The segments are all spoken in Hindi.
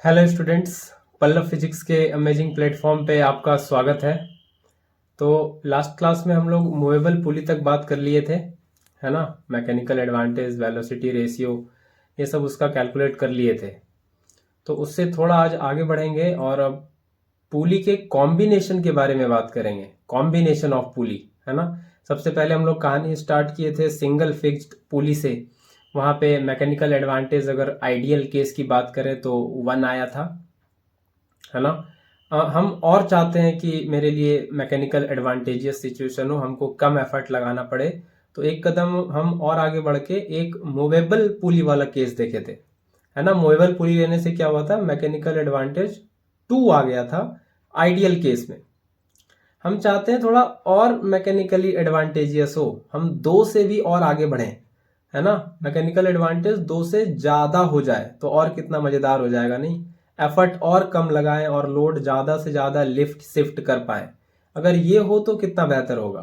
हेलो स्टूडेंट्स, पल्लव फिजिक्स के अमेजिंग प्लेटफॉर्म पे आपका स्वागत है। तो लास्ट क्लास में हम लोग मूवेबल पुली तक बात कर लिए थे, है ना। मैकेनिकल एडवांटेज, वेलोसिटी रेशियो, ये सब उसका कैलकुलेट कर लिए थे। तो उससे थोड़ा आज आगे बढ़ेंगे और अब पुली के कॉम्बिनेशन के बारे में बात करेंगे। कॉम्बिनेशन ऑफ पुली, है ना। सबसे पहले हम लोग कहानी स्टार्ट किए थे सिंगल फिक्स्ड पुली से। वहां पे मैकेनिकल एडवांटेज अगर आइडियल केस की बात करें तो 1 आया था, है ना। हम और चाहते हैं कि मेरे लिए मैकेनिकल एडवांटेजियस सिचुएशन हो, हमको कम एफर्ट लगाना पड़े। तो एक कदम हम और आगे बढ़ के एक मूवेबल पुली वाला केस देखे थे, है ना। मूवेबल पुली लेने से क्या हुआ था, मैकेनिकल एडवांटेज 2 आ गया था आइडियल केस में। हम चाहते हैं थोड़ा और मैकेनिकली एडवांटेजियस हो, हम 2 से भी और आगे बढ़ें, है ना। मैकेनिकल एडवांटेज 2 से ज्यादा हो जाए तो और कितना मजेदार हो जाएगा, नहीं। एफर्ट और कम लगाएं और लोड ज्यादा से ज्यादा लिफ्ट शिफ्ट कर पाए। अगर ये हो तो कितना बेहतर होगा।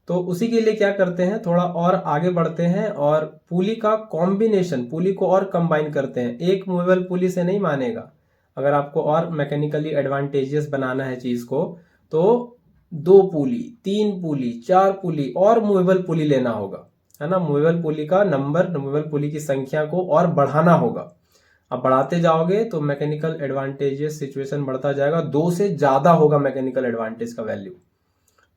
तो उसी के लिए क्या करते हैं, थोड़ा और आगे बढ़ते हैं और पुली का कॉम्बिनेशन, पुली को और कंबाइन करते हैं। एक मूवेबल पुली से नहीं मानेगा। अगर आपको और मैकेनिकली एडवांटेजियस बनाना है चीज को, तो 2 पुली, 3 पुली, 4 पुली और मूवेबल पुली लेना होगा, है ना। मूवेबल पुली का नंबर, मूवेबल पुली की संख्या को और बढ़ाना होगा। अब बढ़ाते जाओगे तो मैकेनिकल एडवांटेजेस सिचुएशन बढ़ता जाएगा, 2 से ज्यादा होगा मैकेनिकल एडवांटेज का वैल्यू।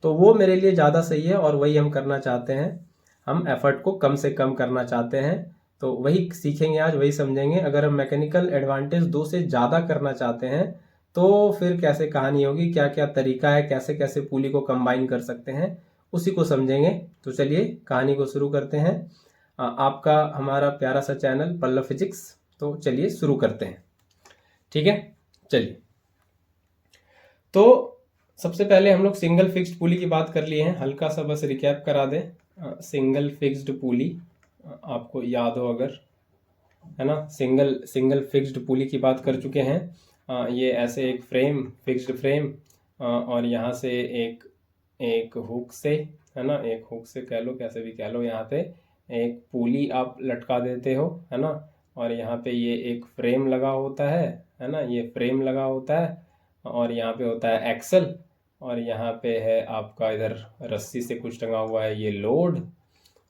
तो वो मेरे लिए ज़्यादा सही है और वही हम करना चाहते हैं। हम एफर्ट को कम से कम करना चाहते हैं, तो वही सीखेंगे आज, वही समझेंगे। अगर हम मैकेनिकल एडवांटेज 2 से ज़्यादा करना चाहते हैं तो फिर कैसे कहानी होगी, क्या क्या तरीका है, कैसे कैसे पुली को कंबाइन कर सकते हैं, उसी को समझेंगे। तो चलिए कहानी को शुरू करते हैं। आपका हमारा प्यारा सा चैनल पल्लव फिजिक्स। तो चलिए शुरू करते हैं, ठीक है। चलिए, तो सबसे पहले हम लोग सिंगल फिक्स्ड पुली की बात कर लिए हैं। हल्का सा बस रिकैप करा दें। सिंगल फिक्स्ड पुली, आपको याद हो अगर, है ना। सिंगल सिंगल फिक्स्ड पुली की बात कर चुके हैं। ये ऐसे एक फ्रेम, फिक्स्ड फ्रेम, और यहाँ से एक एक हुक से, है ना, एक हुक से कह लो, कैसे भी कह लो, यहाँ पे एक पुली आप लटका देते हो, है ना। और यहाँ पे ये एक फ्रेम लगा होता है ना, ये फ्रेम लगा होता है। और यहाँ पे होता है एक्सल, और यहाँ पे है आपका इधर रस्सी से कुछ टंगा हुआ है, ये लोड।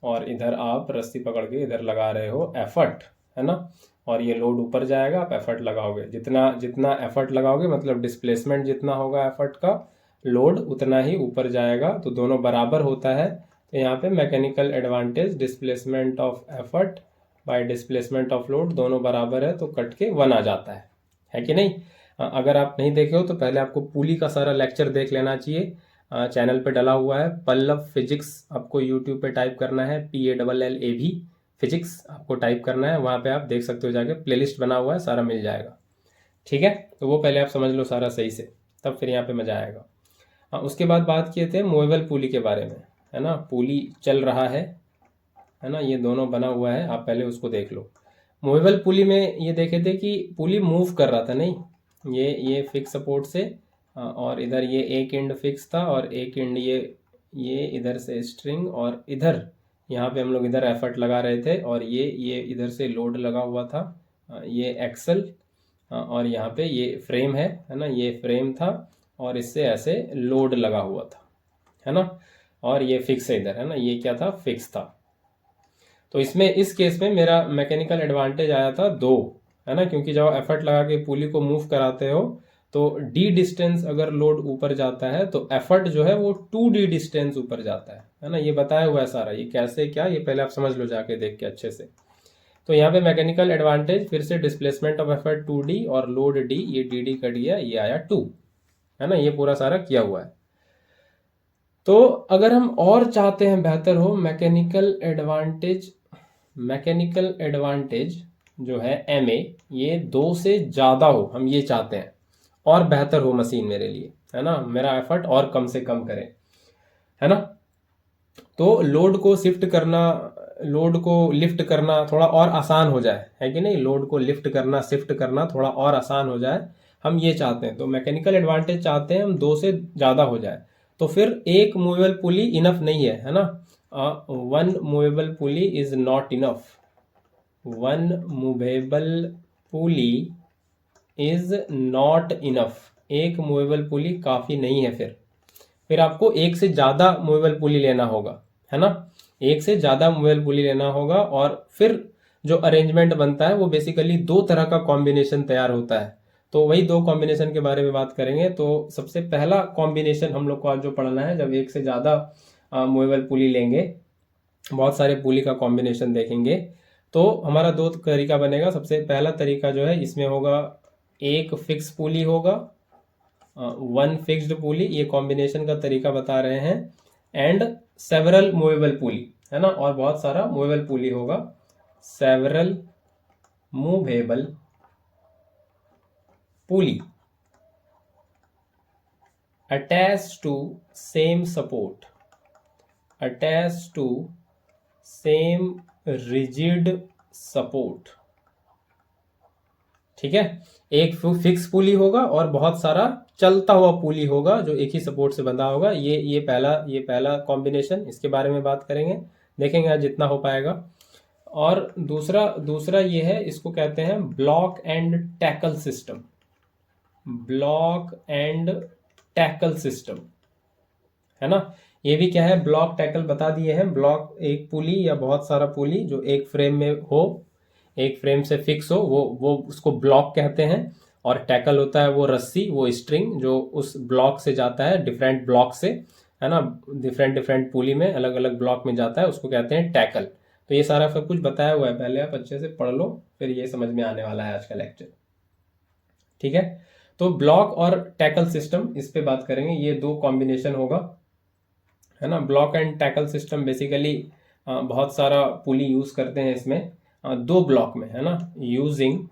और इधर आप रस्सी पकड़ के इधर लगा रहे हो एफर्ट, है ना। और ये लोड ऊपर जाएगा, आप एफर्ट लगाओगे। जितना जितना एफर्ट लगाओगे, मतलब डिस्प्लेसमेंट जितना होगा एफर्ट का, लोड उतना ही ऊपर जाएगा। तो दोनों बराबर होता है। तो यहाँ पे mechanical advantage displacement of effort bye displacement of load दोनों बराबर है, तो कट के 1 आ जाता है कि नहीं। अगर आप नहीं देखे हो तो पहले आपको पुली का सारा लेक्चर देख लेना चाहिए। चैनल पे डला हुआ है पल्लव फिजिक्स। आपको यूट्यूब पे टाइप करना है PALLAV फिजिक्स, आपको टाइप करना है, वहाँ पे आप देख सकते हो, जाके प्लेलिस्ट बना हुआ है, सारा मिल जाएगा, ठीक है। तो वो पहले आप समझ लो सारा सही से, तब फिर यहाँ पे मजा आएगा। उसके बाद बात किए थे मूवेबल पुली के बारे में, है ना। पुली चल रहा है ना, ये दोनों बना हुआ है, आप पहले उसको देख लो। मूवेबल पुली में ये देखे थे कि पुली मूव कर रहा था, नहीं, ये फिक्स सपोर्ट से, और इधर ये एक एंड फिक्स था और एक एंड ये इधर से स्ट्रिंग, और इधर यहाँ पे हम लोग इधर एफर्ट लगा रहे थे, और ये इधर से लोड लगा हुआ था, ये एक्सल, और यहाँ पे ये फ्रेम है ना, ये फ्रेम था, और इससे ऐसे लोड लगा हुआ था, है ना। और ये फिक्स है इधर, है ना, ये क्या था, फिक्स था। तो इसमें इस केस में मेरा मैकेनिकल एडवांटेज आया था 2, है ना, क्योंकि जब एफर्ट लगा के पुली को मूव कराते हो तो डी डिस्टेंस अगर लोड ऊपर जाता है तो एफर्ट जो है वो 2D डिस्टेंस ऊपर जाता है ना। ये बताया हुआ है सारा, ये कैसे क्या, ये पहले आप समझ लो जाके देख के अच्छे से। तो यहाँ पे मैकेनिकल एडवांटेज फिर से डिस्प्लेसमेंट ऑफ एफर्ट 2D और लोड D, ये DD कट गया, ये आया 2, है ना। ये पूरा सारा किया हुआ है। तो अगर हम और चाहते हैं बेहतर हो, मैकेनिकल एडवांटेज जो है MA, ये 2 से ज़्यादा हो, हम ये चाहते हैं, और बेहतर हो मशीन मेरे लिए, है ना, मेरा एफर्ट और कम से कम करे, है ना। तो लोड को शिफ्ट करना, लोड को लिफ्ट करना थोड़ा और आसान हो जाए, है कि नहीं। लोड को लिफ्ट करना, शिफ्ट करना थोड़ा और आसान हो जाए, हम ये चाहते हैं। तो मैकेनिकल एडवांटेज चाहते हैं हम 2 से ज़्यादा हो जाए। तो फिर एक मूवेबल पुली इनफ नहीं है ना। 1 movable pulley is not enough. 1 movable pulley is not enough, एक मूवेबल पुली काफ़ी नहीं है। फिर आपको एक से ज़्यादा मूवेबल पुली लेना होगा, है ना, एक से ज़्यादा मूवेबल पुली लेना होगा। और फिर जो अरेंजमेंट बनता है वो बेसिकली दो तरह का कॉम्बिनेशन तैयार होता है। तो वही दो कॉम्बिनेशन के बारे में बात करेंगे। तो सबसे पहला कॉम्बिनेशन हम लोग को आज जो पढ़ना है, जब एक से ज़्यादा मूवेबल पुली लेंगे, बहुत सारे पुली का कॉम्बिनेशन देखेंगे, तो हमारा दो तरीका बनेगा। सबसे पहला तरीका जो है इसमें होगा एक फिक्स पुली होगा, वन फिक्स्ड पुली, ये कॉम्बिनेशन का तरीका बता रहे हैं, एंड सेवरल मूवेबल पुली, है ना, और बहुत सारा मूवेबल पुली होगा, several movable pulley attached to same support, attached to same rigid support। ठीक है, एक फिक्स पुली होगा और बहुत सारा चलता हुआ पुली होगा जो एक ही सपोर्ट से बंधा होगा। ये पहला कॉम्बिनेशन, इसके बारे में बात करेंगे, देखेंगे आज जितना हो पाएगा। और दूसरा ये है, इसको कहते हैं block and tackle system, block and tackle system, है ना। ये भी क्या है, ब्लॉक टैकल बता दिए हैं। ब्लॉक एक पुली या बहुत सारा पुली जो एक फ्रेम में हो, एक फ्रेम से फिक्स हो, वो उसको ब्लॉक कहते हैं। और टैकल होता है वो रस्सी, वो स्ट्रिंग जो उस ब्लॉक से जाता है, डिफरेंट ब्लॉक से, है ना, डिफरेंट पुली में अलग अलग ब्लॉक में जाता है, उसको कहते हैं टैकल। तो ये सारा सब कुछ बताया हुआ है, पहले आप अच्छे से पढ़ लो, फिर ये समझ में आने वाला है आज का लेक्चर। ठीक है, तो ब्लॉक और टैकल सिस्टम, इस पे बात करेंगे। ये दो कॉम्बिनेशन होगा, है ना। Block and tackle system basically बहुत सारा पुली यूज करते हैं इसमें, दो ब्लॉक में, है ना, यूजिंग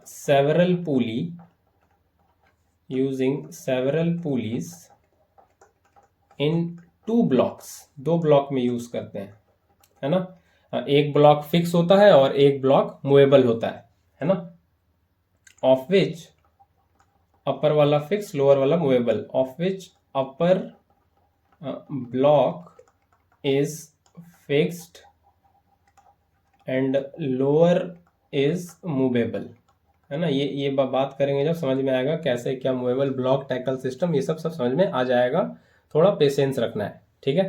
सेवरल पुलीज इन टू ब्लॉक्स, दो ब्लॉक में यूज करते हैं, है ना। एक ब्लॉक फिक्स होता है और एक ब्लॉक मूवेबल होता है ना, ऑफ विच अपर वाला फिक्स, लोअर वाला movable, of which upper block is fixed and lower is movable, है ना। ये बात करेंगे जब समझ में आएगा कैसे क्या मूवेबल, ब्लॉक, टैकल सिस्टम, ये सब समझ में आ जाएगा। थोड़ा पेशेंस रखना है, ठीक है।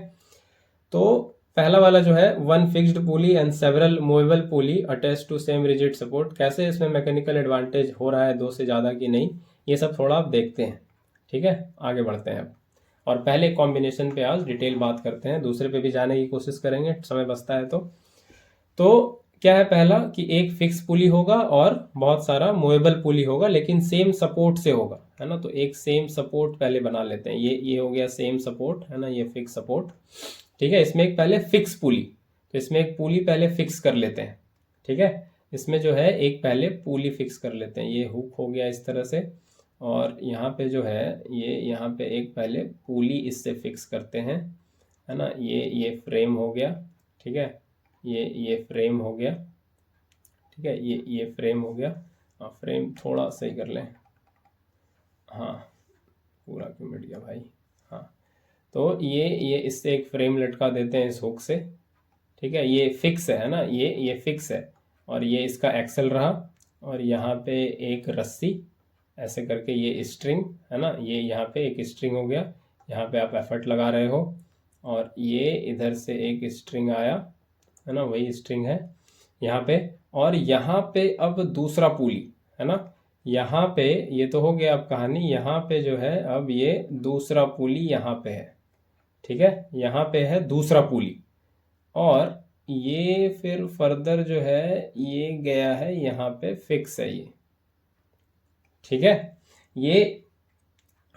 तो पहला वाला जो है, one fixed pulley and several movable pulley attach to same rigid support, कैसे इसमें मैकेनिकल एडवांटेज हो रहा है दो से ज़्यादा की नहीं, ये सब थोड़ा आप देखते हैं। ठीक है, आगे बढ़ते हैं अब, और पहले कॉम्बिनेशन पे आज डिटेल बात करते हैं, दूसरे पे भी जाने की कोशिश करेंगे, समय बचता है तो क्या है, पहला कि एक फिक्स पुली होगा और बहुत सारा मूवेबल पुली होगा, लेकिन सेम सपोर्ट से होगा, है ना। तो एक सेम सपोर्ट पहले बना लेते हैं, ये हो गया सेम सपोर्ट, है ना, ये फिक्स सपोर्ट। ठीक है, इसमें एक पहले फिक्स पुली, तो इसमें एक पुली पहले फिक्स कर लेते हैं। ठीक है, इसमें जो है एक पहले पुली फिक्स कर लेते हैं, ये हुक हो गया इस तरह से, और यहाँ पे जो है ये यहाँ पे एक पहले पुली इससे फिक्स करते हैं, है ना। ये फ्रेम हो गया, ठीक है, ये फ्रेम हो गया, ठीक है, ये फ्रेम हो गया। हाँ, फ्रेम थोड़ा सही कर लें, हाँ, पूरा क्यों मिट गया भाई। हाँ, तो ये इससे एक फ्रेम लटका देते हैं इस हुक से। ठीक है, ये फिक्स है ना, ये फिक्स है, और ये इसका एक्सल रहा, और यहाँ पे एक रस्सी, ऐसे करके ये स्ट्रिंग, है ना, ये यहाँ पे एक स्ट्रिंग हो गया, यहाँ पे आप एफर्ट लगा रहे हो, और ये इधर से एक स्ट्रिंग आया, है ना, वही स्ट्रिंग है यहाँ पे, और यहाँ पे अब दूसरा पुली, है ना, यहाँ पे ये तो हो गया अब कहानी, यहाँ पे जो है अब ये दूसरा पुली यहाँ पे है। ठीक है, यहाँ पे है दूसरा पुली, और ये फिर फर्दर जो है ये गया है यहाँ पे, फिक्स है ये। ठीक है, ये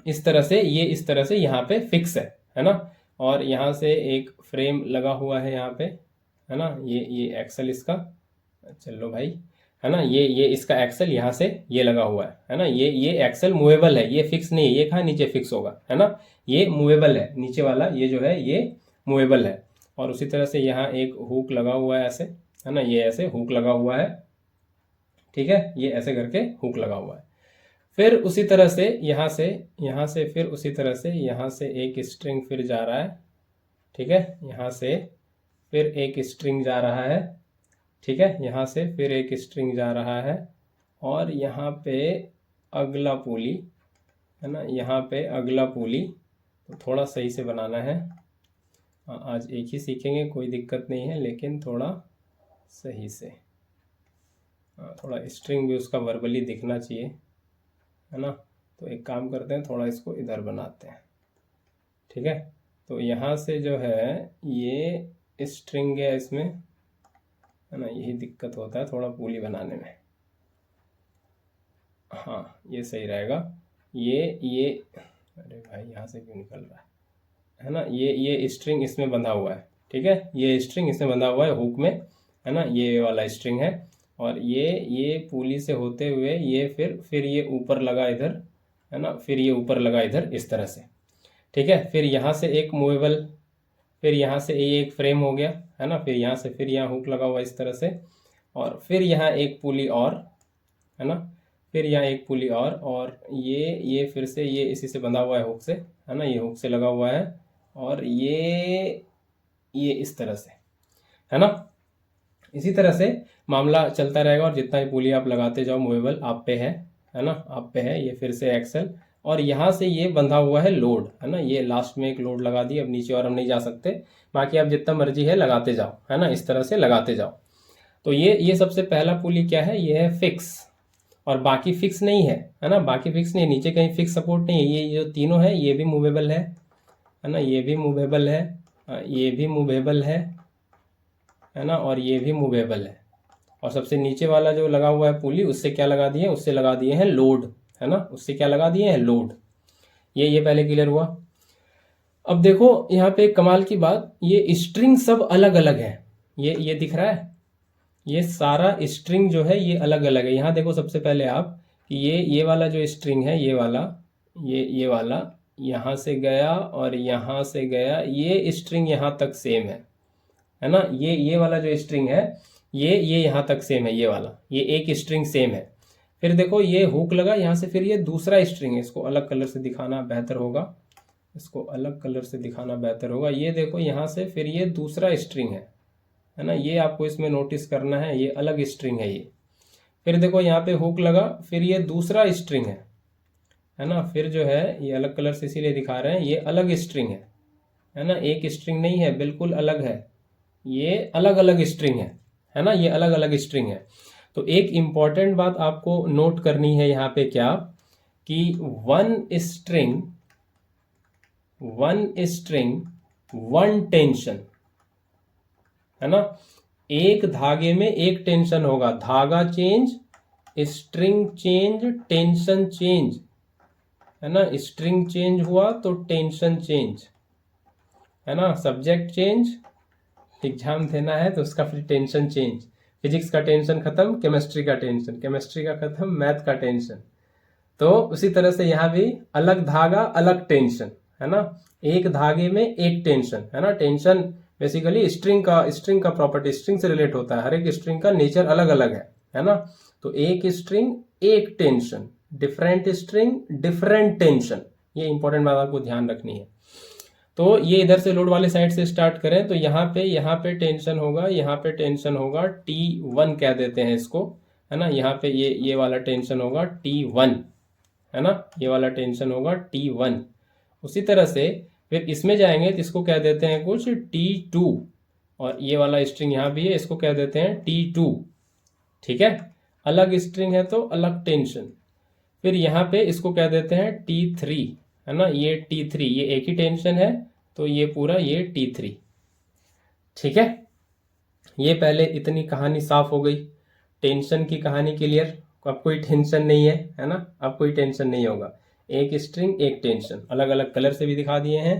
इस तरह से, ये इस तरह से यहाँ पे फिक्स है ना, और यहाँ से एक फ्रेम लगा हुआ है यहाँ पे, है ना, ये एक्सल इसका, चलो भाई, है ना, ये इसका एक्सल यहाँ से ये लगा हुआ है ना, ये एक्सल मूवेबल है, ये फिक्स नहीं है, ये कहाँ नीचे फिक्स होगा, है ना, ये मूवेबल है, नीचे वाला ये जो है ये मूवेबल है। और उसी तरह से यहाँ एक हुक लगा हुआ है ऐसे, है ना, ये ऐसे हुक लगा हुआ है, ठीक है, ये ऐसे करके हुक लगा हुआ है। फिर उसी तरह से यहाँ से फिर उसी तरह से यहाँ से एक स्ट्रिंग फिर जा रहा है। ठीक है, यहाँ से फिर एक स्ट्रिंग जा रहा है। ठीक है, यहाँ से फिर एक स्ट्रिंग जा रहा है, और यहाँ पे अगला पुली, है ना, यहाँ पे अगला पुली। तो थोड़ा सही से बनाना है। आज एक ही सीखेंगे, कोई दिक्कत नहीं है, लेकिन थोड़ा सही से। थोड़ा स्ट्रिंग भी उसका वर्बली दिखना चाहिए, है ना। तो एक काम करते हैं, थोड़ा इसको इधर बनाते हैं, ठीक है। तो यहाँ से जो है ये स्ट्रिंग है इसमें, है ना, यही दिक्कत होता है थोड़ा पुली बनाने में। हाँ, ये सही रहेगा। ये अरे भाई यहाँ से क्यों निकल रहा है ना। ये स्ट्रिंग इसमें बंधा हुआ है, ठीक है। ये स्ट्रिंग इसमें बंधा हुआ है हुक में, है ना, ये वाला स्ट्रिंग है। और ये पुली से होते हुए ये फिर ये ऊपर लगा इधर, है ना, फिर ये ऊपर लगा इधर इस तरह से, ठीक है। फिर यहाँ से एक मूवेबल, फिर यहाँ से ये एक फ्रेम हो गया, है ना। फिर यहाँ से फिर यहाँ हुक लगा हुआ इस तरह से, और फिर यहाँ एक पुली और, है ना, फिर यहाँ एक पुली और ये फिर से ये इसी से बंधा हुआ है हुक से, है ना, ये हुक से लगा हुआ है। और ये इस तरह से, है ना। इसी तरह से मामला चलता रहेगा, और जितना भी पुली आप लगाते जाओ मूवेबल आप पे है ना, आप पे है। ये फिर से एक्सेल, और यहाँ से ये बंधा हुआ है लोड, है ना। ये लास्ट में एक लोड लगा दी, अब नीचे और हम नहीं जा सकते। बाकी आप जितना मर्जी है लगाते जाओ, है ना, इस तरह से लगाते जाओ। तो ये सबसे पहला पुली क्या है, ये है फिक्स, और बाकी फिक्स नहीं है ना, बाकी फिक्स नहीं है, नीचे कहीं फिक्स सपोर्ट नहीं है। ये जो तीनों है ये भी मूवेबल है ना, ये भी मूवेबल है, ये भी मूवेबल है ना, और ये भी मूवेबल है। और सबसे नीचे वाला जो लगा हुआ है पुली, उससे क्या लगा दिए, उससे लगा दिए हैं लोड, है ना, उससे क्या लगा दिए हैं लोड। ये पहले क्लियर हुआ। अब देखो यहाँ पे कमाल की बात, ये स्ट्रिंग सब अलग अलग है। ये दिख रहा है, ये सारा स्ट्रिंग जो है ये अलग अलग है। यहाँ देखो सबसे पहले आप कि ये वाला जो स्ट्रिंग है, ये वाला यहाँ से गया और यहाँ से गया, ये स्ट्रिंग यहाँ तक सेम है ना। ये वाला जो स्ट्रिंग है ये यहाँ तक सेम है, ये वाला, ये एक स्ट्रिंग सेम है। फिर देखो ये हुक लगा यहाँ से, फिर ये दूसरा स्ट्रिंग है, इसको अलग कलर से दिखाना बेहतर होगा, इसको अलग कलर से दिखाना बेहतर होगा। ये देखो यहाँ से फिर ये दूसरा स्ट्रिंग है ना, ये आपको इसमें नोटिस करना है, ये अलग स्ट्रिंग है ये। फिर देखो यहाँ पे हुक लगा, फिर ये दूसरा स्ट्रिंग है ना। फिर जो है ये अलग कलर से इसीलिए दिखा रहे हैं, ये अलग स्ट्रिंग है ना, एक स्ट्रिंग नहीं है, बिल्कुल अलग है, ये अलग अलग स्ट्रिंग है ना, ये अलग अलग स्ट्रिंग है। तो एक इंपॉर्टेंट बात आपको नोट करनी है यहाँ पे क्या, कि वन स्ट्रिंग वन टेंशन, है ना। एक धागे में एक टेंशन होगा, धागा change, string change, tension change, है ना। स्ट्रिंग चेंज हुआ तो टेंशन चेंज, है ना। सब्जेक्ट चेंज, एग्जाम देना है तो उसका फिर टेंशन चेंज। फिजिक्स का टेंशन खत्म, केमिस्ट्री का टेंशन, केमिस्ट्री का खत्म, मैथ का टेंशन। तो उसी तरह से यहाँ भी अलग धागा अलग टेंशन, है ना। एक धागे में एक टेंशन, है ना। टेंशन बेसिकली स्ट्रिंग का प्रॉपर्टी, स्ट्रिंग से रिलेट होता है, हर एक स्ट्रिंग का नेचर अलग अलग है ना। तो एक स्ट्रिंग एक tension, different string different tension, ये इंपॉर्टेंट बात आपको ध्यान रखनी है। तो ये इधर से लोड वाले साइड से स्टार्ट करें तो यहाँ पे टेंशन होगा, यहाँ पे टेंशन होगा, T1 कह देते हैं इसको, है ना। यहाँ पे ये वाला टेंशन होगा T1, है ना, ये वाला टेंशन होगा T1। उसी तरह से फिर इसमें जाएंगे तो इसको कह देते हैं कुछ T2, और ये वाला स्ट्रिंग यहाँ भी है, इसको कह देते हैं T2, ठीक है। अलग स्ट्रिंग है तो अलग टेंशन। फिर यहाँ पे इसको कह देते हैं T3, है ना, ये T3, ये एक ही टेंशन है तो ये पूरा ये T3, ठीक है। ये पहले इतनी कहानी साफ हो गई, टेंशन की कहानी क्लियर। अब कोई टेंशन नहीं है ना, अब कोई टेंशन नहीं होगा, एक स्ट्रिंग एक टेंशन, अलग अलग कलर से भी दिखा दिए हैं।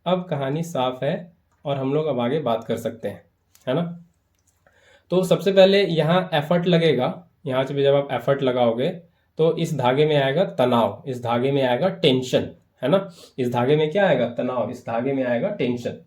अब कहानी साफ है और हम लोग अब आगे बात कर सकते हैं, है ना। तो सबसे पहले यहाँ एफर्ट लगेगा, यहाँ से भी जब आप एफर्ट लगाओगे तो इस धागे में आएगा तनाव, इस धागे में आएगा टेंशन, है ना। इस धागे में क्या आएगा, तनाव, इस धागे में आएगा टेंशन।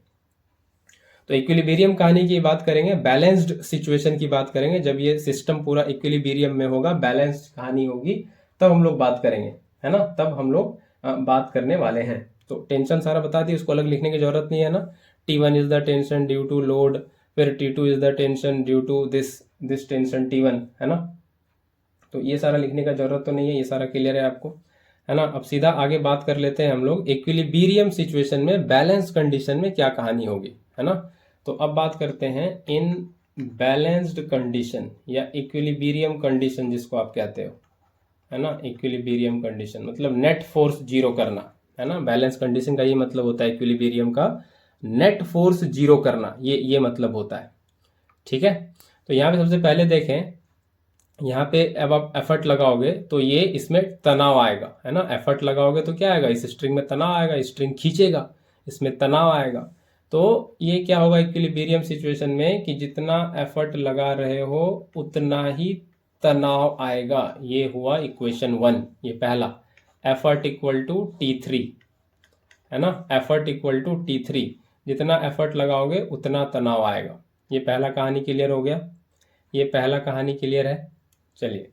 तो इक्विलिब्रियम कहानी की बात करेंगे, बैलेंस्ड सिचुएशन की बात करेंगे, जब ये सिस्टम पूरा इक्विलिब्रियम में होगा, बैलेंस्ड कहानी होगी, तब हम लोग बात करेंगे, है ना, तब हम लोग बात करने वाले हैं। तो टेंशन सारा बता दी, उसको अलग लिखने की जरूरत नहीं है ना। T1 is the tension due to load, फिर T2 is the tension due to this tension T1, है ना। तो ये सारा लिखने का जरूरत तो नहीं है, ये सारा क्लियर है आपको, है ना। अब सीधा आगे बात कर लेते हैं हम लोग इक्विलिब्रियम सिचुएशन में बैलेंस कंडीशन में क्या कहानी होगी, है ना। तो अब बात करते हैं इन बैलेंस्ड कंडीशन या इक्विलिब्रियम कंडीशन जिसको आप कहते हो, है ना। इक्विलिब्रियम कंडीशन मतलब नेट फोर्स जीरो करना, है ना। बैलेंस कंडीशन का ये मतलब होता है इक्विलिब्रियम का नेट फोर्स जीरो करना, ये मतलब होता है, ठीक है। तो यहाँ पे सबसे पहले देखें, यहाँ पे अब आप एफर्ट लगाओगे तो ये इसमें तनाव आएगा, है ना। एफर्ट लगाओगे तो क्या आएगा, इस स्ट्रिंग में तनाव आएगा, स्ट्रिंग खींचेगा, इसमें तनाव आएगा। तो ये क्या होगा इक्विलिब्रियम सिचुएशन में कि जितना एफर्ट लगा रहे हो उतना ही तनाव आएगा। ये हुआ इक्वेशन 1, ये पहला, एफर्ट इक्वल टू T3, है ना। एफर्ट इक्वल टू T3, जितना एफर्ट लगाओगे उतना तनाव आएगा। ये पहला कहानी क्लियर हो गया, ये पहला कहानी क्लियर है। चलिए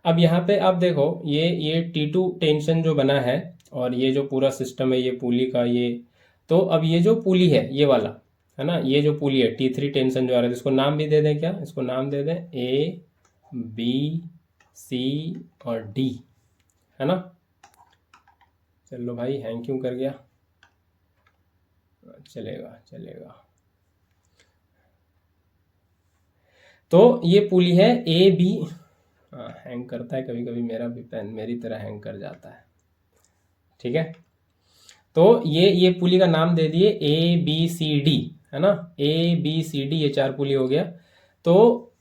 अब यहाँ पे आप देखो, ये T2 टेंशन जो बना है और ये जो पूरा सिस्टम है ये पुली का, ये तो अब ये जो पुली है ये वाला, है ना, ये जो पुली है T3 टेंशन जो आ रहा है, इसको नाम भी दे दें, क्या इसको नाम दे दें A, B, C और D, है ना। चलो भाई हैंग क्यों कर गया, चलेगा चलेगा। तो ये पुली है A, B, हैंग करता है कभी कभी, मेरा भी पेन मेरी तरह हैंग कर जाता है, ठीक है। तो ये पुली का नाम दे दिए ABCD, है ना, ABCD, ये 4 पुली हो गया। तो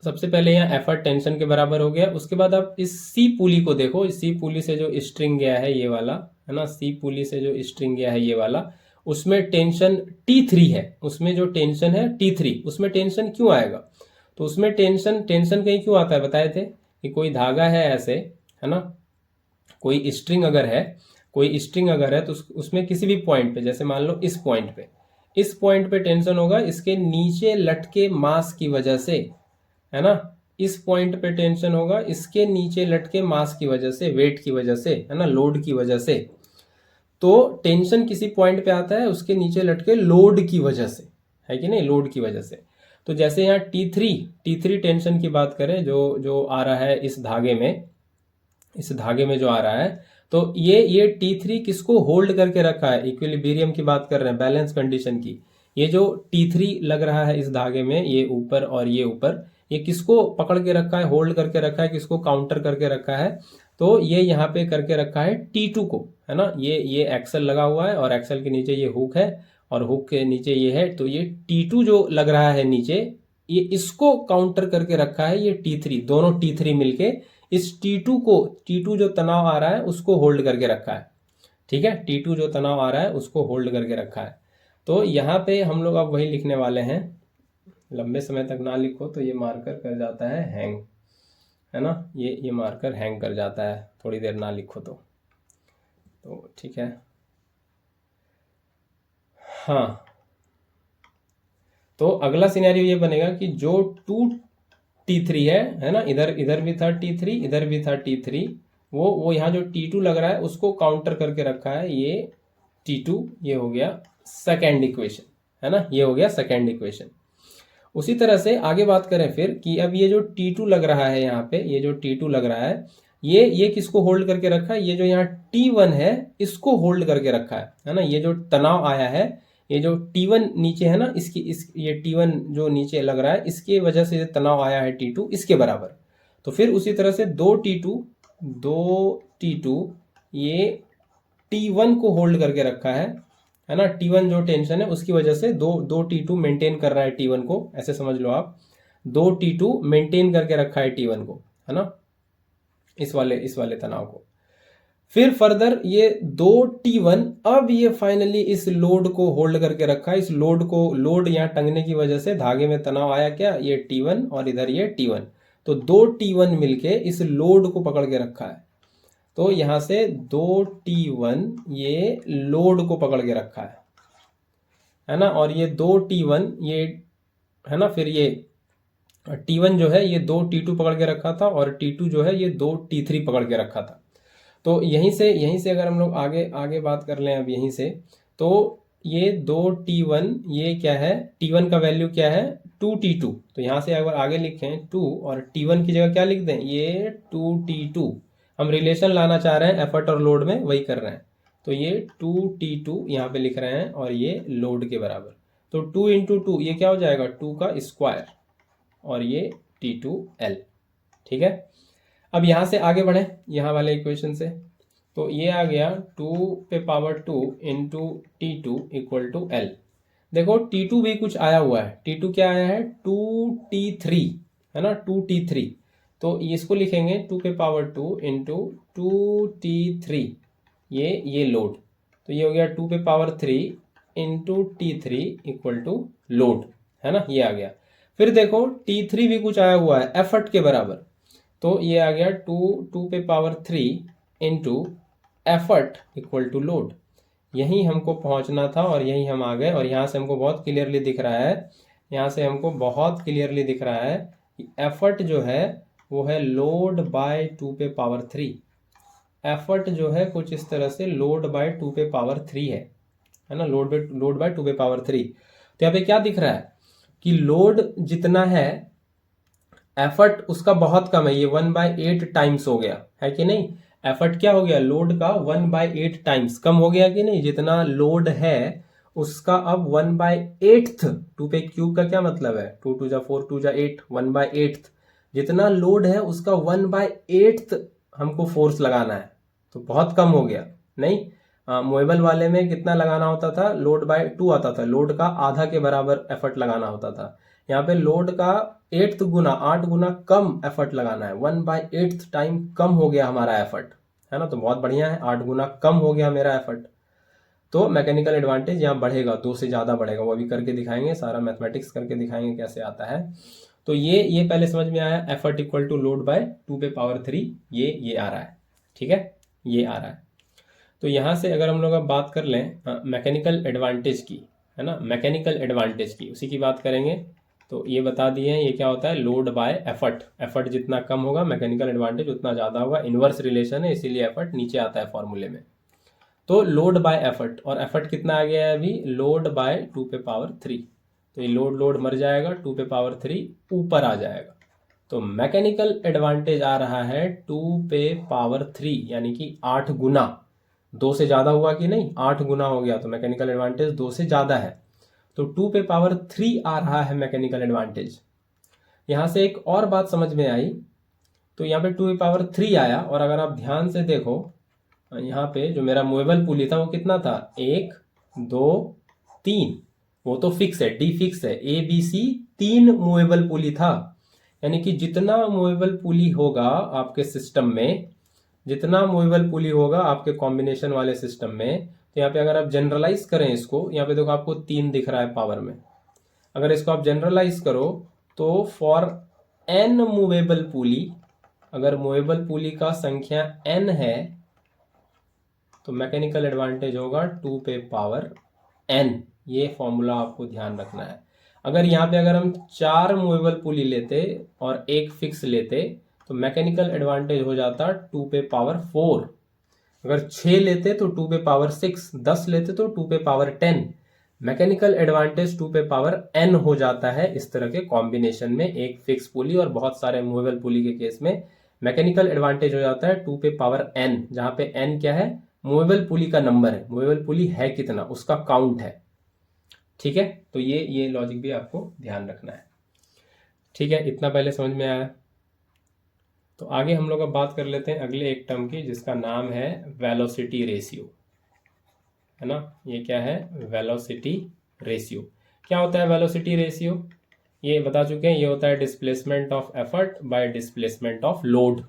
सबसे पहले यहाँ एफर्ट टेंशन के बराबर हो गया। उसके बाद आप इस C पुली को देखो, इस C पुली से जो स्ट्रिंग गया है ये वाला, है ना, C पुली से जो स्ट्रिंग गया है ये वाला, उसमें टेंशन T3 है, उसमें जो टेंशन है T3, उसमें टेंशन क्यों आएगा, तो उसमें टेंशन कहीं क्यों आता है, बताए थे कि कोई धागा है ऐसे, है ना, कोई स्ट्रिंग अगर है तो उसमें किसी भी पॉइंट पे, जैसे मान लो इस पॉइंट पे टेंशन होगा इसके नीचे लटके मास की वजह से, है ना। इस पॉइंट पे टेंशन होगा इसके नीचे लटके मास की वजह से, वेट की वजह से, है ना, लोड की वजह से। तो टेंशन किसी पॉइंट पे आता है उसके नीचे लटके लोड की वजह से, है कि नहीं, लोड की वजह से। तो जैसे यहाँ T3 टेंशन की बात करें, जो आ रहा है इस धागे में जो आ रहा है, तो ये T3 किसको होल्ड करके रखा है, इक्विलिब्रियम की बात कर रहे हैं, बैलेंस कंडीशन की। ये जो T3 लग रहा है इस धागे में, ये ऊपर और ये ऊपर, ये किसको पकड़ के रखा है, होल्ड करके रखा है, किसको काउंटर करके रखा है, तो ये यहाँ पे करके रखा है T2 को, है ना। ये एक्सल लगा हुआ है और एक्सल के नीचे ये हुक है और हुक के नीचे ये है, तो ये T2 जो लग रहा है नीचे, ये इसको काउंटर करके रखा है ये T3, दोनों T3 मिलके इस T2 जो तनाव आ रहा है उसको होल्ड करके रखा है, ठीक है। T2 जो तनाव आ रहा है उसको होल्ड करके रखा है। तो यहाँ पे हम लोग अब वही लिखने वाले हैं, लंबे समय तक ना लिखो तो ये मार्कर कर जाता है हैंग, है ना, ये मार्कर हैंग कर जाता है थोड़ी देर ना लिखो तो ठीक है। हाँ, तो अगला सिनेरियो ये बनेगा कि जो 2T3 है ना, इधर भी था T3, इधर भी था T3, वो यहाँ जो T2 लग रहा है उसको काउंटर करके रखा है ये T2, ये हो गया सेकेंड इक्वेशन, है ना, ये हो गया सेकेंड इक्वेशन। उसी तरह से आगे बात करें फिर कि अब ये जो T2 लग रहा है यहाँ पे, ये जो T2 लग रहा है ये किसको होल्ड करके रखा है, ये जो यहाँ T1 है इसको होल्ड करके रखा है ना। ये जो तनाव आया है, ये जो T1 नीचे है ना, ये T1 जो नीचे लग रहा है इसके वजह से तनाव आया है T2 इसके बराबर। तो फिर उसी तरह से दो T2 ये T1 को होल्ड करके रखा है ना। T1 जो टेंशन है उसकी वजह से दो T2 मेंटेन कर रहा है T1 को, ऐसे समझ लो आप, दो T2 मेंटेन करके रखा है T1 को, है ना, इस वाले तनाव को। फिर फर्दर ये दो T1 अब ये फाइनली इस लोड को होल्ड करके रखा है। इस लोड यहाँ टंगने की वजह से धागे में तनाव आया, क्या, ये T1 और इधर ये T1, तो दो T1 मिलके इस लोड को पकड़ के रखा है। तो यहां से दो T1 ये लोड को पकड़ के रखा है ना, और ये दो T1 ये, है ना, फिर ये T1 जो है ये दो T2 पकड़ के रखा था और T2 जो है ये दो T3 पकड़ के रखा था। तो यहीं से अगर हम लोग आगे बात कर लें अब यहीं से, तो ये दो T1 ये क्या है, T1 का वैल्यू क्या है 2T2, तो यहाँ से अगर आगे लिखें 2 और T1 की जगह क्या लिख दें, ये 2T2। हम रिलेशन लाना चाह रहे हैं एफर्ट और लोड में, वही कर रहे हैं। तो ये 2T2 यहाँ पे लिख रहे हैं और ये लोड के बराबर। तो 2 इंटू 2 ये क्या हो जाएगा, 2 का स्क्वायर और ये T2L। ठीक है, अब यहाँ से आगे बढ़ें यहाँ वाले इक्वेशन से। तो ये आ गया 2 पे power 2 into T2 equal to L। देखो T2 भी कुछ आया हुआ है, T2 क्या आया है, 2T3 है ना, 2T3। तो इसको लिखेंगे 2 पे पावर 2 इंटू 2T3, ये लोड। तो ये हो गया 2 पे power 3 into T3 equal to load, है ना, ये आ गया। फिर देखो T3 भी कुछ आया हुआ है एफर्ट के बराबर। तो ये आ गया 2 पे power 3 into effort equal to load. यहीं हमको पहुंचना था और यहीं हम आ गए। और यहाँ से हमको बहुत क्लियरली दिख रहा है, यहाँ से हमको बहुत क्लियरली दिख रहा है कि एफर्ट जो है वो है लोड बाय 2 पे पावर 3। एफर्ट जो है कुछ इस तरह से लोड बाय 2 पे पावर 3 है ना, लोड बाय 2 पे पावर 3। तो यहाँ पे क्या दिख रहा है कि लोड जितना है एफर्ट उसका बहुत कम है, ये 1/8 टाइम्स हो गया है कि नहीं। एफर्ट क्या हो गया, लोड का 1/8 टाइम्स कम हो गया कि नहीं। जितना लोड है उसका अब 1/8, 2 पे क्यूब का क्या मतलब है, 2 2 जा 4 2 जा 8, 1/8 जितना लोड है उसका 1/8 हमको फोर्स लगाना है। तो बहुत कम हो गया नहीं। मूवेबल वाले में कितना लगाना होता था, लोड बाय 2 आता था, लोड का आधा के बराबर एफर्ट लगाना होता था। यहाँ पे लोड का 8 गुना 8 गुना कम एफर्ट लगाना है, 1/8 टाइम कम हो गया हमारा एफर्ट, है ना। तो बहुत बढ़िया है, 8 गुना कम हो गया मेरा एफर्ट। तो मैकेनिकल एडवांटेज यहाँ बढ़ेगा, 2 से ज़्यादा बढ़ेगा। वो अभी करके दिखाएंगे, सारा मैथमेटिक्स करके दिखाएंगे कैसे आता है। तो ये पहले समझ में आया, effort equal to load by 2 पे पावर 3, ये आ रहा है। ठीक है, ये आ रहा है। तो यहाँ से अगर हम लोग अब बात कर लें मैकेनिकल एडवांटेज की, है ना, मैकेनिकल एडवांटेज की, उसी की बात करेंगे। तो ये बता दिए हैं ये क्या होता है, लोड बाय एफर्ट। एफर्ट जितना कम होगा मैकेनिकल एडवांटेज उतना ज़्यादा होगा, इन्वर्स रिलेशन है, इसीलिए एफर्ट नीचे आता है फॉर्मूले में। तो लोड बाय एफर्ट, और एफर्ट कितना आ गया है अभी, लोड बाय 2 पे पावर 3। तो ये लोड मर जाएगा, 2 पे पावर 3 ऊपर आ जाएगा। तो मैकेनिकल एडवांटेज आ रहा है 2 पे पावर 3, यानी कि 8 गुना। 2 से ज़्यादा हुआ कि नहीं, 8 गुना हो गया, तो मैकेनिकल एडवांटेज 2 से ज़्यादा है। तो 2 पे पावर 3 आ रहा है मैकेनिकल एडवांटेज। यहाँ से एक और बात समझ में आई, तो यहाँ पे 2 पे पावर 3 आया, और अगर आप ध्यान से देखो यहाँ पे जो मेरा मूवेबल पुली था वो कितना था, 1 2 3, वो तो फिक्स है, डी फिक्स है, A B C 3 movable pulley था। यानी कि जितना मूवेबल पुली होगा आपके सिस्टम में, जितना मूवेबल पुली होगा आपके कॉम्बिनेशन वाले सिस्टम में, तो यहाँ पे अगर आप जनरलाइज करें इसको, यहाँ पे देखो आपको 3 दिख रहा है पावर में। अगर इसको आप जनरलाइज करो तो फॉर n मूवेबल पुली, अगर मूवेबल पुली का संख्या n है तो मैकेनिकल एडवांटेज होगा 2 पे पावर n। ये फॉर्मूला आपको ध्यान रखना है। अगर यहाँ पे अगर हम 4 मूवेबल पुली लेते और एक फिक्स लेते तो मैकेनिकल एडवांटेज हो जाता 2 पे पावर 4। अगर 6 लेते तो 2 पे पावर 6, 10 लेते तो 2 पे पावर 10। मैकेनिकल एडवांटेज 2 पे पावर n हो जाता है इस तरह के कॉम्बिनेशन में, एक फिक्स पुली और बहुत सारे मूवेबल पुली के केस में मैकेनिकल एडवांटेज हो जाता है 2 पे पावर n, जहां पे n क्या है, मूवेबल पुली का नंबर है, मूवेबल पुली है कितना उसका काउंट है। ठीक है, तो ये लॉजिक भी आपको ध्यान रखना है। ठीक है, इतना पहले समझ में आया। तो आगे हम लोग अब बात कर लेते हैं अगले एक टर्म की, जिसका नाम है वेलोसिटी रेशियो, है ना। ये क्या है, वेलोसिटी रेशियो। क्या होता है वेलोसिटी रेशियो, ये बता चुके हैं, ये होता है displacement of effort bye displacement of load,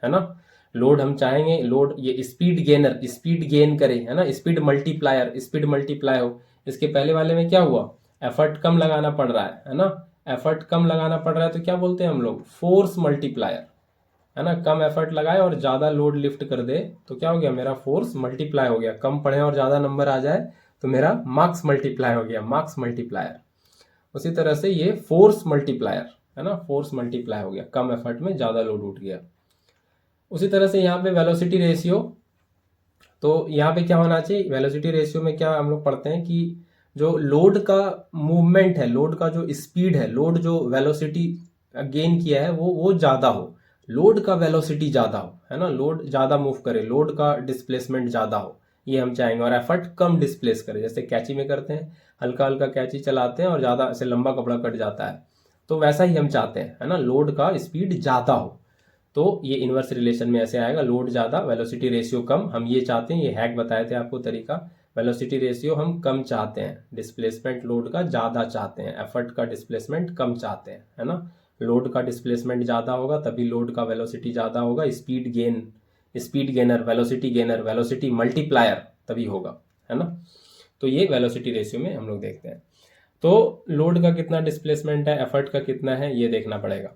है ना। लोड हम चाहेंगे, लोड ये स्पीड गेनर, स्पीड गेन करे, है ना, स्पीड मल्टीप्लायर, स्पीड मल्टीप्लाई हो। इसके पहले वाले में क्या हुआ, एफर्ट कम लगाना पड़ रहा है ना, एफर्ट कम लगाना पड़ रहा है तो क्या बोलते हैं हम लोग, फोर्स मल्टीप्लायर, है ना। कम एफर्ट लगाए और ज़्यादा लोड लिफ्ट कर दे तो क्या हो गया, मेरा फोर्स मल्टीप्लाई हो गया। कम पढ़े और ज़्यादा नंबर आ जाए तो मेरा मार्क्स मल्टीप्लाई हो गया, मार्क्स मल्टीप्लायर। उसी तरह से ये फोर्स मल्टीप्लायर, है ना, फोर्स मल्टीप्लाई हो गया, कम एफर्ट में ज़्यादा लोड उठ गया। उसी तरह से यहाँ पे वेलोसिटी रेशियो, तो यहाँ पे क्या होना चाहिए, वेलोसिटी रेशियो में क्या हम लोग पढ़ते हैं कि जो लोड का मूवमेंट है, लोड का जो स्पीड है, लोड जो वेलोसिटी गेन किया है वो ज़्यादा हो, लोड का वेलोसिटी ज़्यादा हो, है ना, लोड ज़्यादा मूव करे, लोड का डिस्प्लेसमेंट ज़्यादा हो, ये हम चाहेंगे। और एफर्ट कम डिस्प्लेस करे, जैसे कैची में करते हैं, हल्का हल्का कैची चलाते हैं और ज़्यादा ऐसे लंबा कपड़ा कट जाता है, तो वैसा ही हम चाहते हैं, है ना, लोड का स्पीड ज़्यादा हो। तो ये इनवर्स रिलेशन में ऐसे आएगा, लोड ज़्यादा वेलोसिटी रेशियो कम, हम ये चाहते हैं, ये हैक बताए थे आपको तरीका, वेलोसिटी रेशियो हम कम चाहते हैं, डिस्प्लेसमेंट लोड का ज़्यादा चाहते हैं, एफर्ट का डिस्प्लेसमेंट कम चाहते हैं, है ना। लोड का डिस्प्लेसमेंट ज़्यादा होगा तभी लोड का वेलोसिटी ज़्यादा होगा, speed gain, speed gainer, velocity multiplier तभी होगा, है ना। तो ये वेलोसिटी रेशियो में हम लोग देखते हैं। तो लोड का कितना डिस्प्लेसमेंट है, एफर्ट का कितना है, ये देखना पड़ेगा।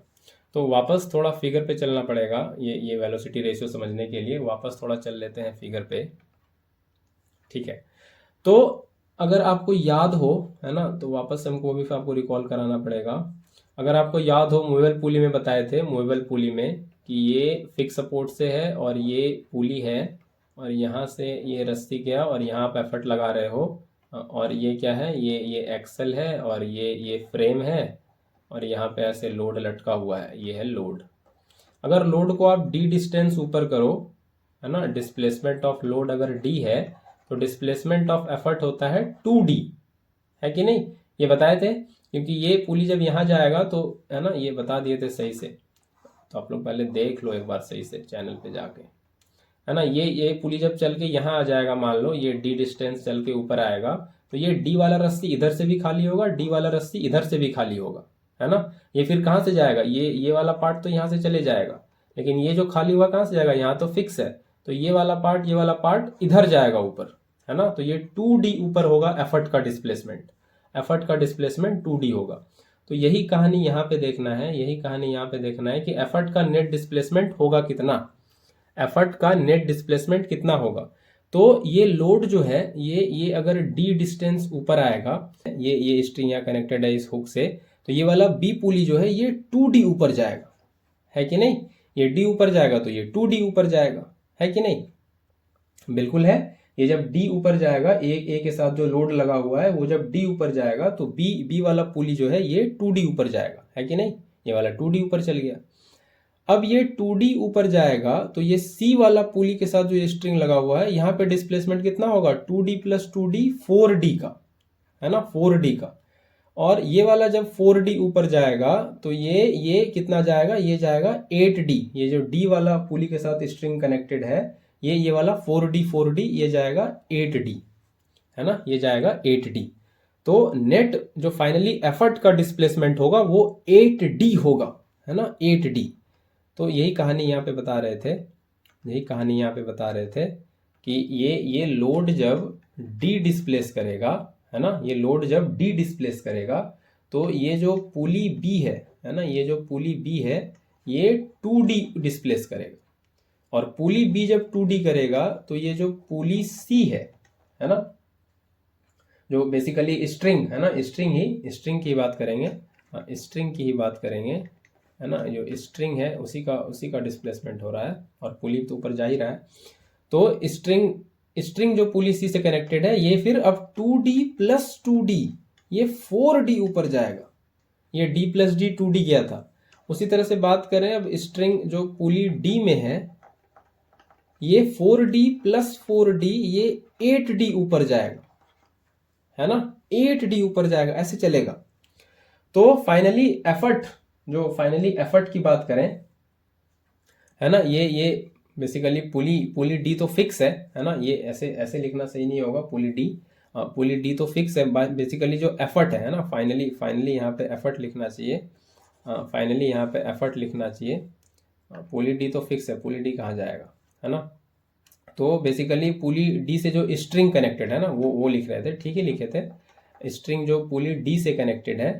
तो वापस थोड़ा फिगर पे चलना पड़ेगा, ये वेलोसिटी रेशियो समझने के लिए वापस थोड़ा चल लेते हैं फिगर पे, ठीक है। तो अगर आपको याद हो, है ना, तो वापस हमको भी आपको रिकॉल कराना पड़ेगा। अगर आपको याद हो, मूवेबल पुली में बताए थे, मूवेबल पुली में कि ये फिक्स सपोर्ट से है और ये पुली है और यहाँ से ये रस्सी गया और यहाँ आप एफर्ट लगा रहे हो, और ये क्या है, ये एक्सल है और ये फ्रेम है और यहाँ पे ऐसे लोड लटका हुआ है, ये है लोड। अगर लोड को आप डी डिस्टेंस ऊपर करो, है ना, डिस्प्लेसमेंट ऑफ लोड अगर डी है तो डिस्प्लेसमेंट ऑफ एफर्ट होता है 2D, है कि नहीं, ये बताए थे, क्योंकि ये पुली जब यहाँ जाएगा तो, है ना, ये बता दिए थे सही से, तो आप लोग पहले देख लो एक बार सही से चैनल पे जाके, है ना। ये पुली जब चल के यहाँ आ जाएगा, मान लो ये डी डिस्टेंस चल के ऊपर आएगा, तो ये डी वाला रस्सी इधर से भी खाली होगा, डी वाला रस्सी इधर से भी खाली होगा, है ना। ये फिर कहाँ से जाएगा, ये वाला पार्ट तो यहाँ से चले जाएगा, लेकिन ये जो खाली हुआ कहाँ से जाएगा, यहाँ तो फिक्स है, तो ये वाला पार्ट इधर जाएगा ऊपर, है ना। तो ये 2D ऊपर होगा, एफर्ट का डिस्प्लेसमेंट 2D होगा। तो यही कहानी यहाँ पे देखना है, यही कहानी यहाँ पे देखना है कि एफर्ट का नेट डिस्प्लेसमेंट होगा कितना, एफर्ट का नेट डिस्प्लेसमेंट कितना होगा। तो ये लोड जो है, ये अगर डी डिस्टेंस ऊपर आएगा, ये स्ट्रिंग यहाँ कनेक्टेड है इस हुक से, तो ये वाला बी पुली जो है ये 2D ऊपर जाएगा, है कि नहीं, ये डी ऊपर जाएगा तो ये 2D ऊपर जाएगा, है कि नहीं, बिल्कुल है। ये जब डी ऊपर जाएगा, ए के साथ जो लोड लगा हुआ है वो जब डी ऊपर जाएगा तो बी वाला पुली जो है ये 2D ऊपर जाएगा, है कि नहीं, ये वाला 2D ऊपर चल गया। अब ये 2D ऊपर जाएगा तो ये सी वाला पुली के साथ जो ये स्ट्रिंग लगा हुआ है, यहाँ पे डिस्प्लेसमेंट कितना होगा, 2D प्लस 2D 4D का, है ना, 4D का। और ये वाला जब 4D ऊपर जाएगा तो ये कितना जाएगा, ये जाएगा 8D, ये जो D वाला पुली के साथ स्ट्रिंग कनेक्टेड है, ये वाला 4D ये जाएगा 8D, है ना, ये जाएगा 8D। तो नेट जो फाइनली एफर्ट का डिस्प्लेसमेंट होगा वो 8D होगा, है ना, 8D। तो यही कहानी यहाँ पे बता रहे थे, कि ये लोड जब डी डिस्प्लेस करेगा, है ना, ये लोड जब डी डिस्प्लेस करेगा तो ये जो पुली बी है ना, ये जो पुली बी है ये 2D डिस्प्लेस करेगा, और पुली बी जब 2D करेगा तो ये जो पुली सी है ना, जो बेसिकली स्ट्रिंग है ना, स्ट्रिंग की बात करेंगे, स्ट्रिंग की ही बात करेंगे, है ना, जो स्ट्रिंग है उसी का डिस्प्लेसमेंट हो रहा है और पुली तो ऊपर जा ही रहा है। तो स्ट्रिंग जो पुली सी से कनेक्टेड है ये फिर अब 2D प्लस 2D ये 4D ऊपर जाएगा, ये D प्लस D 2D गया था। उसी तरह से बात करें, अब स्ट्रिंग जो पुली D में है ये 4D प्लस 4D ये 8D ऊपर जाएगा, है ना, 8D ऊपर जाएगा, ऐसे चलेगा। तो फाइनली एफर्ट की बात करें, है ना, ये बेसिकली पुली डी तो फिक्स है ना, ये ऐसे लिखना सही नहीं होगा, पुली डी तो फिक्स है, बेसिकली जो एफर्ट है ना, फाइनली यहाँ पे एफर्ट लिखना चाहिए, पुली डी तो फिक्स है, पुली डी कहाँ जाएगा, है ना। तो बेसिकली पुली डी से जो स्ट्रिंग कनेक्टेड है ना, वो लिख रहे थे, ठीक है, लिखे थे, स्ट्रिंग जो पुली डी से कनेक्टेड है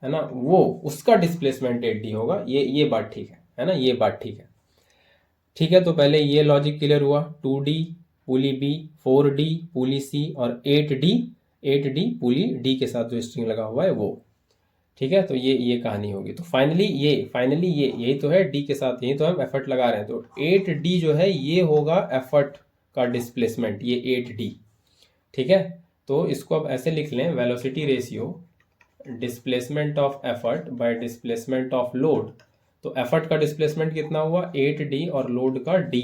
ना, वो उसका डिस्प्लेसमेंट 8D होगा, ये बात ठीक है ना, ये बात ठीक है। तो पहले ये लॉजिक क्लियर हुआ, 2D पुली बी, 4D पुली सी और 8D पुली डी के साथ जो स्ट्रिंग लगा हुआ है वो, ठीक है। तो ये कहानी होगी। तो फाइनली यही तो है डी के साथ, यही तो हम एफर्ट लगा रहे हैं, तो 8D जो है ये होगा एफर्ट का डिस्प्लेसमेंट, ये 8D, ठीक है। तो इसको अब ऐसे लिख लें, velocity ratio displacement of effort bye displacement of load. तो एफर्ट का डिस्प्लेसमेंट कितना हुआ 8d और लोड का d,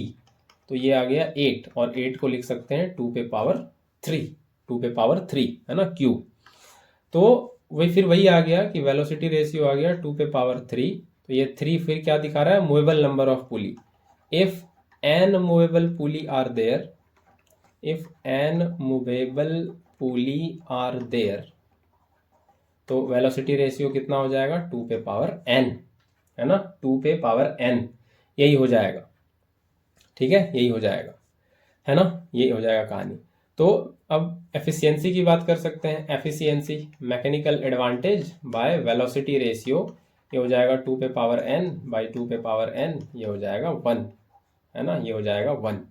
तो ये आ गया 8 और 8 को लिख सकते हैं 2 पे पावर 3, 2 पे पावर 3 है ना क्यू। तो वही फिर वही आ गया कि वेलोसिटी रेशियो आ गया 2 पे पावर 3। तो ये 3 फिर क्या दिखा रहा है, movable number of pulley. If N movable pulley are there, if N movable pulley are there, तो वेलोसिटी रेशियो कितना हो जाएगा 2 पे पावर n, है ना, 2 पे पावर n, यही हो जाएगा। ठीक है, यही हो जाएगा, है ना, ये हो जाएगा कहानी। तो अब एफिशिएंसी की बात कर सकते हैं। Efficiency mechanical advantage by velocity ratio, ये हो जाएगा 2 पे पावर n बाई 2 पे पावर n, ये हो जाएगा 1, है ना, ये हो जाएगा 1।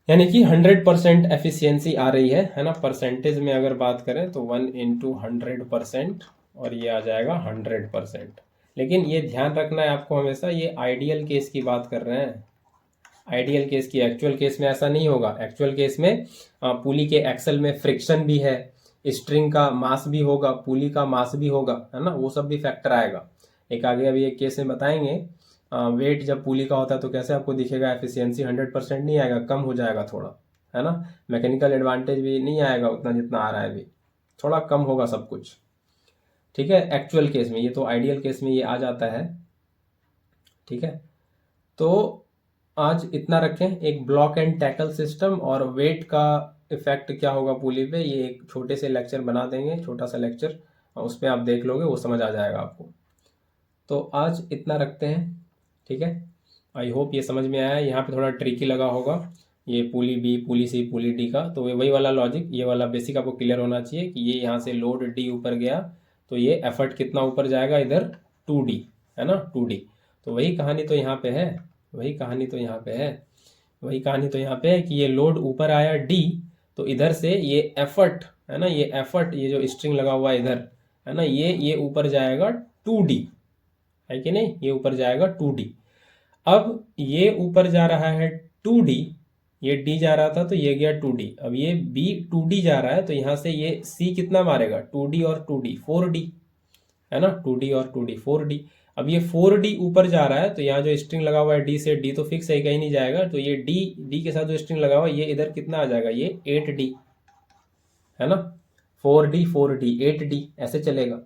यानी कि 100% एफिशिएंसी आ रही है ना। परसेंटेज में अगर बात करें तो 1 इंटू 100%, और ये आ जाएगा 100%। लेकिन ये ध्यान रखना है आपको हमेशा, ये आइडियल केस की बात कर रहे हैं, आइडियल केस की। एक्चुअल केस में ऐसा नहीं होगा। एक्चुअल केस में पुली के एक्सल में फ्रिक्शन भी है, स्ट्रिंग का मास भी होगा, पुली का मास भी होगा, है ना, वो सब भी फैक्टर आएगा। एक आगे अभी एक केस में बताएंगे, वेट जब पुली का होता है तो कैसे आपको दिखेगा, एफिशिएंसी 100% नहीं आएगा, कम हो जाएगा थोड़ा, है ना। मैकेनिकल एडवांटेज भी नहीं आएगा उतना जितना आ रहा है अभी, थोड़ा कम होगा सब कुछ। ठीक है, एक्चुअल केस में। ये तो आइडियल केस में ये आ जाता है। ठीक है, तो आज इतना रखें, एक ब्लॉक एंड टैकल सिस्टम और वेट का इफेक्ट क्या होगा पुली पे, ये एक छोटे से लेक्चर बना देंगे, छोटा सा लेक्चर, उस पर आप देख लोगे, वो समझ आ जाएगा आपको। तो आज इतना रखते हैं। ठीक है, आई होप ये समझ में आया। यहाँ पे थोड़ा ट्रिकी लगा होगा, ये पुली बी, पुली सी, पुली डी का, तो वही वाला लॉजिक, ये वाला बेसिक आपको क्लियर होना चाहिए कि ये यहाँ से लोड डी ऊपर गया तो ये एफर्ट कितना ऊपर जाएगा, इधर 2d, है ना, 2d। तो वही कहानी तो यहाँ पे है, वही कहानी तो यहाँ पे है, वही कहानी तो यहाँ पे है कि ये लोड ऊपर आया d, तो इधर से ये एफर्ट, है ना, ये एफर्ट, ये जो स्ट्रिंग लगा हुआ है इधर, है ना, ये ऊपर जाएगा 2d, है कि नहीं, ये ऊपर जाएगा 2d। अब ये ऊपर जा रहा है 2d, ये d जा रहा था तो ये गया 2d, अब ये b 2d जा रहा है तो यहाँ से ये c कितना मारेगा, 2d और 2d 4d, है ना, 2d और 2d 4d। अब ये 4d ऊपर जा रहा है तो यहाँ जो स्ट्रिंग लगा हुआ है d से, d तो फिक्स है, कहीं नहीं जाएगा, तो ये d के साथ जो स्ट्रिंग लगा हुआ है ये इधर कितना आ जाएगा, ये 8d, है ना, 4d 4d 8d ऐसे चलेगा।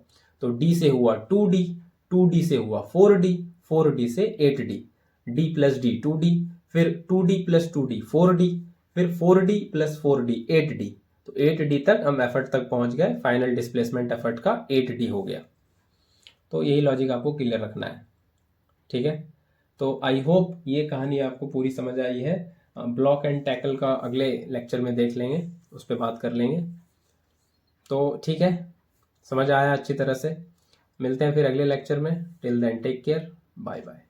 तो d से हुआ 2d, 2d से हुआ 4d, 4d से 8d, d plus D 2d, फिर 2d प्लस 2d 4d, फिर 4d प्लस 4d 8d। तो 8d तक हम एफर्ट तक पहुंच गए, फाइनल डिस्प्लेसमेंट एफर्ट का 8d हो गया। तो यही लॉजिक आपको क्लियर रखना है। ठीक है, तो आई होप ये कहानी आपको पूरी समझ आई है। ब्लॉक एंड टैकल का अगले लेक्चर में देख लेंगे, उस पर बात कर लेंगे। तो ठीक है, समझ आया अच्छी तरह से। मिलते हैं फिर अगले लेक्चर में। Till then take care, bye bye.